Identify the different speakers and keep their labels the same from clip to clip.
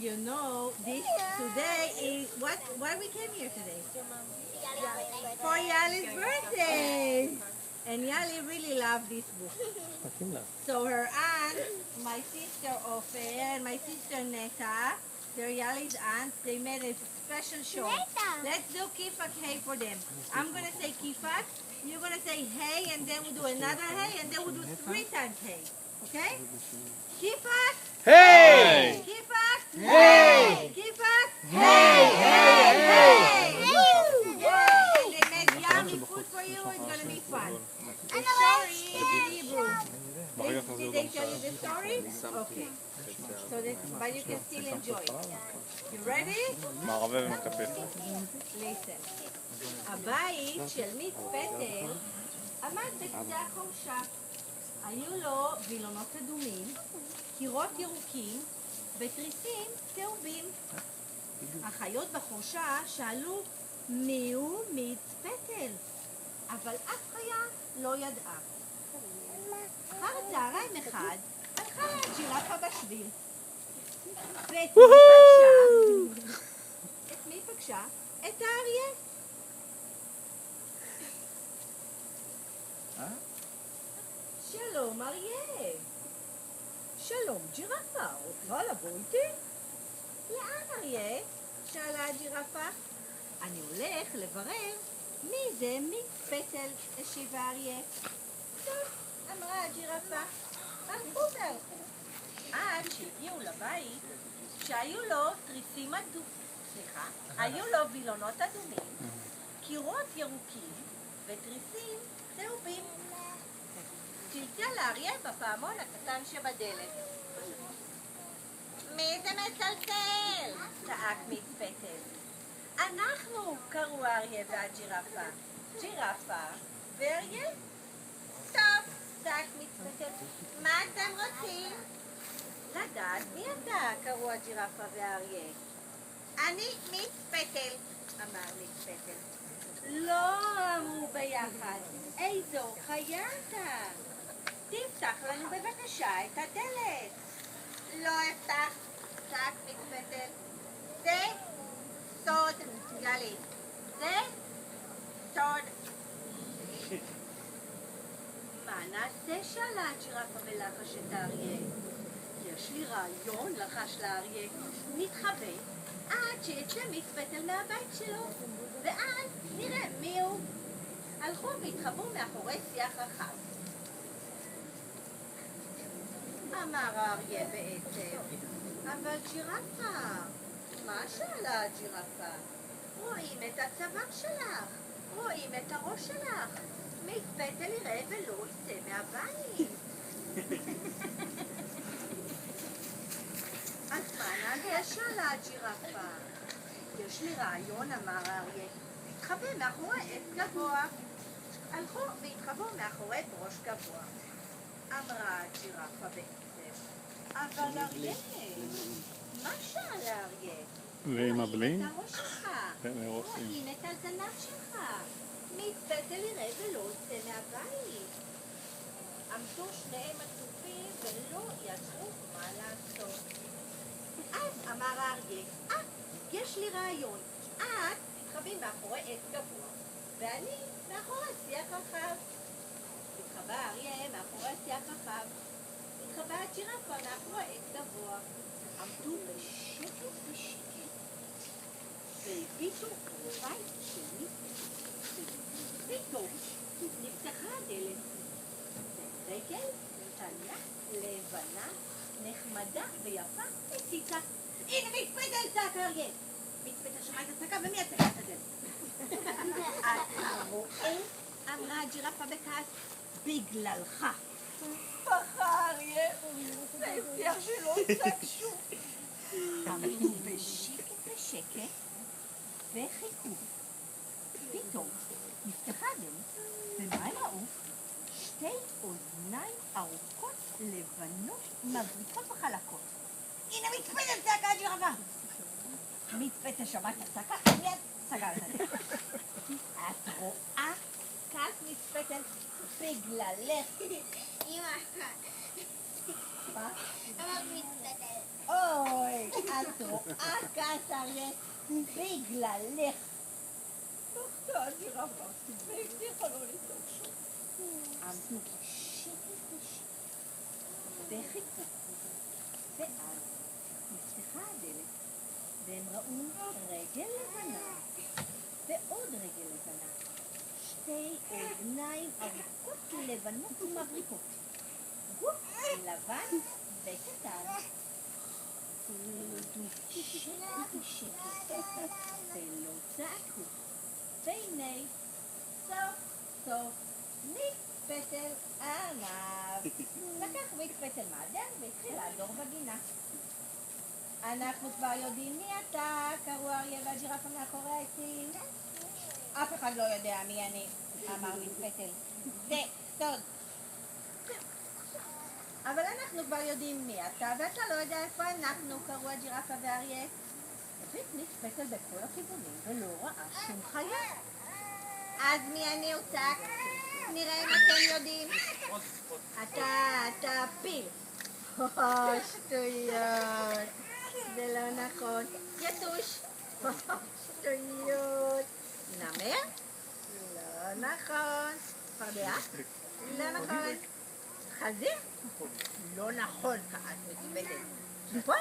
Speaker 1: you know, this today is why we came here today? For Yali's birthday. And Yali really loved this book. So her aunt, my sister Ofer, and my sister Neta, they're Yali's aunts, they made a special show. Let's do kifak hey for them. I'm going to say kifak, you're going to say hey, and then we'll do another hey, and then we'll do 3 times hey. Okay? Kifak!
Speaker 2: Hey!
Speaker 1: Kifak!
Speaker 2: Hey!
Speaker 1: Kifak!
Speaker 2: Hey! Hey! Hey!
Speaker 1: Yay! They made yummy food for you, it's going to be fun. The story is in Hebrew. Did they tell you the story? Okay. So that, but you can still enjoy. You ready?
Speaker 2: מערבב ומקפל.
Speaker 1: Listen. הבית של מיץ פטל עמד בקצה החורשה. היו לו וילונות אדומים, קירות ירוקים ותריסים צהובים. החיות בחורשה שאלו מיהו מיץ פטל, אבל אף חיה לא ידעה. אחר צהריים אחד הלכה ג'ירפה בשביל. ואת מי פגשה? את האריה. שלום אריה. שלום ג'ירפה, רוצה לבוא איתי? לאן אריה? שאלה הג'ירפה. אני הולך לברר מי זה מיץ פטל, השיב האריה. טוב, אמרה הג'ירפה. הלכו והלכו. עד שהגיעו לבית שהיו לו תריסים היו לו וילונות אדומים, קירות ירוקים ותריסים צהובים. צלצל האריה בפעמון הקטן שבדלת. מי זה מצלצל? צעק מיץ פטל. אנחנו, קראו האריה והג'ירפה. ג'ירפה ואריה? טוב, צעק מיץ פטל. מה אתם רוצים? לדעת מי אתה, קראו הג'ירפה והאריה. אני מיץ פטל, אמר מיץ פטל. לא, אמרו ביחד. איזו חיה אתה? תפתח לנו בבקשה את הדלת. לא אפתח, צעק מיץ פטל. זה סוד, גלי. זה סוד. מה נעשה? שאלה הג'ירפה בלחש את האריה. יש לי רעיון, לחש לאריה. נתחבא עד שיצא מיץ פטל מהבית שלו, ואז נראה מי הוא. הלכו והתחבאו מאחורי שיח רחב. אמר האריה בעצב, אבל ג'ירפה, מה שאלה הג'ירפה? רואים את הצוואר שלך, רואים את הראש שלך. מיץ פטל יראה ולא יצא מהבית. אז מה נעשה? שאלה הג'ירפה. יש לי רעיון, אמר האריה. תתחבא מאחורי עץ גבוה. הלכו והתחבאו מאחורי ראש גבוה. אמרה הג'ירפה בעצב. אבל אריה, מה שאלה האריה?
Speaker 2: ועם הבלין?
Speaker 1: רואים את הראש שלך, רואים את הזנב שלך. מיץ פטל יראה ולא יצא מהבית. עמדו שניהם עצובים ולא ידעו מה לעשות. אז אמר האריה, יש לי רעיון. את תתחבאי מאחורי עץ גבוה, ואני מאחורי שיח רחב. התחבא האריה מאחורי שיח רחב. התחבא הג'ירפה מאחורי עץ גבוה. עמדו בשקט בשקט, והביטו לבית שני. פתאום נפתחה הדלת. רגל קטנה, לבנה, נחמדה ויפה, הציצה. הנה מיץ פטל, צעק האריה. מיץ פטל שמע את הצעקה ומי יצא את הדלת? אתה רואה? אמרה הג'ירפה בכעס, בגללך. בכה האריה, והבטיח שלא יצעק שוב. עמדו בשקט בשקט וחיכו. פתאום נפתחה הדלת, ומה הם ראו? 2 אוזניים ארוכות לבנות מבריקות וחלקות. הנה מיץ פטל, צעקה הג'ירפה. מיץ פטל שמע את הצעקה, מיד סגר את הדלת. את רואה? כעס מיץ פטל, בגללך. אמא. מה? אמרת מיץ פטל. אוי, אז רואה כעס אריה בגללך. בכתה הג'ירפה והבטיחה לו לדאוג שוב. עמדו שקט בשקט וחיכו. ואז נפתחה הדלת והם ראו רגל לבנה ועוד רגל לבנה. שתי אוזניים ארוכות לבנות ומבריקות. גוף לבן וקטן. עמדו שקט בשקט ולא צעקו. והנה סוף סוף מיץ-פטל ארנב. לקח מיץ-פטל מהדר והתחיל לעדור בגינה. אנחנו כבר יודעים מי אתה, קראו אריה והג'ירפה מאחורי העצים. אף אחד לא יודע מי אני, אמר מיץ-פטל. זה סוד. אבל אנחנו כבר יודעים מי אתה, ואתה לא יודע איפה אנחנו, קראו הג'ירפה ואריה. הביט מיץ-פטל בכל הכיוונים ולא ראה שום חיה. אז מי אני הוא צעק? נראה אם אתם יודעים. אתה פיל. שטויות. זה לא נכון. יתוש. שטויות. נמר? לא נכון. צפרדע? לא נכון. חזיר? לא נכון, כעס מיץ-פטל. נכון?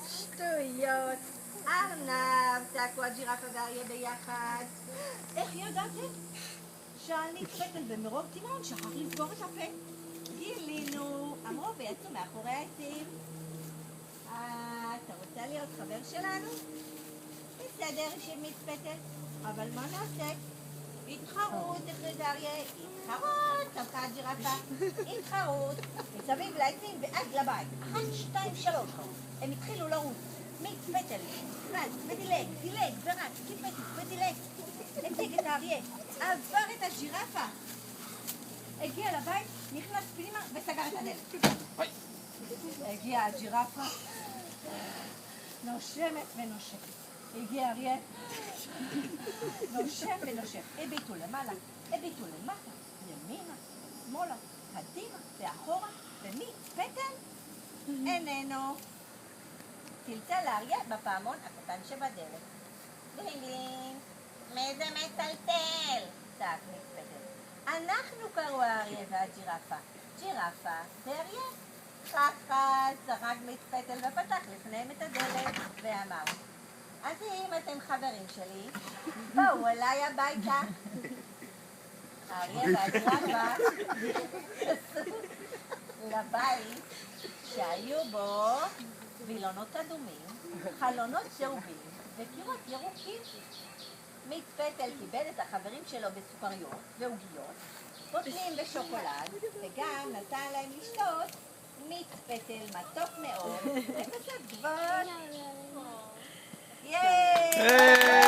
Speaker 1: שטויות. ארנב, צעקו הג'ירפה ואריה ביחד. איך ידעתם? שאל מיץ-פטל במרוב תימהון שכח לסגור את הפה. גילינו, אמרו ויצאו מאחורי העצים. אתה רוצה להיות חבר שלנו? בסדר, השיב מיץ-פטל. אבל מה נעשה? התחרות, הכריז אריה. התחרות, צמחה הג'ירפה. התחרות. מסביב לעצים ואז לבית. 1, 2, 3. הם התחילו לרוץ. מיץ-פטל רץ ודילג, דילג ורץ, טיפט ודילג. הציג את האריה, עבר את הג'ירפה. הגיע לבית, נכנס פנימה וסגר את הדלת. הגיעה הג'ירפה, נושמת ונושמת. הגיע אריה, נושם ונושם. הביטו למעלה, הביטו למטה, ימינה, שמאלה, קדימה ואחורה, ומיץ-פטל איננו. צלצל האריה בפעמון הקטן שבדלת. גלינג גלינג, מי זה מצלצל? צעק מיץ-פטל. אנחנו, קראו האריה והג'ירפה. ג'ירפה ואריה. ככה זרק מיץ-פטל ופתח לפניהם את הדלת ואמר, אז אם אתם חברים שלי, בואו אליי הביתה. האריה והג'ירפה לבית שהיו בו וילונות אדומים, חלונות צהובים וקירות ירוקים. מיץ-פטל כיבד את החברים שלו בסוכריות ועוגיות, בוטנים ושוקולד, וגם נתן להם לשתות מיץ-פטל מתוק מאוד וקצת דבש. ייי!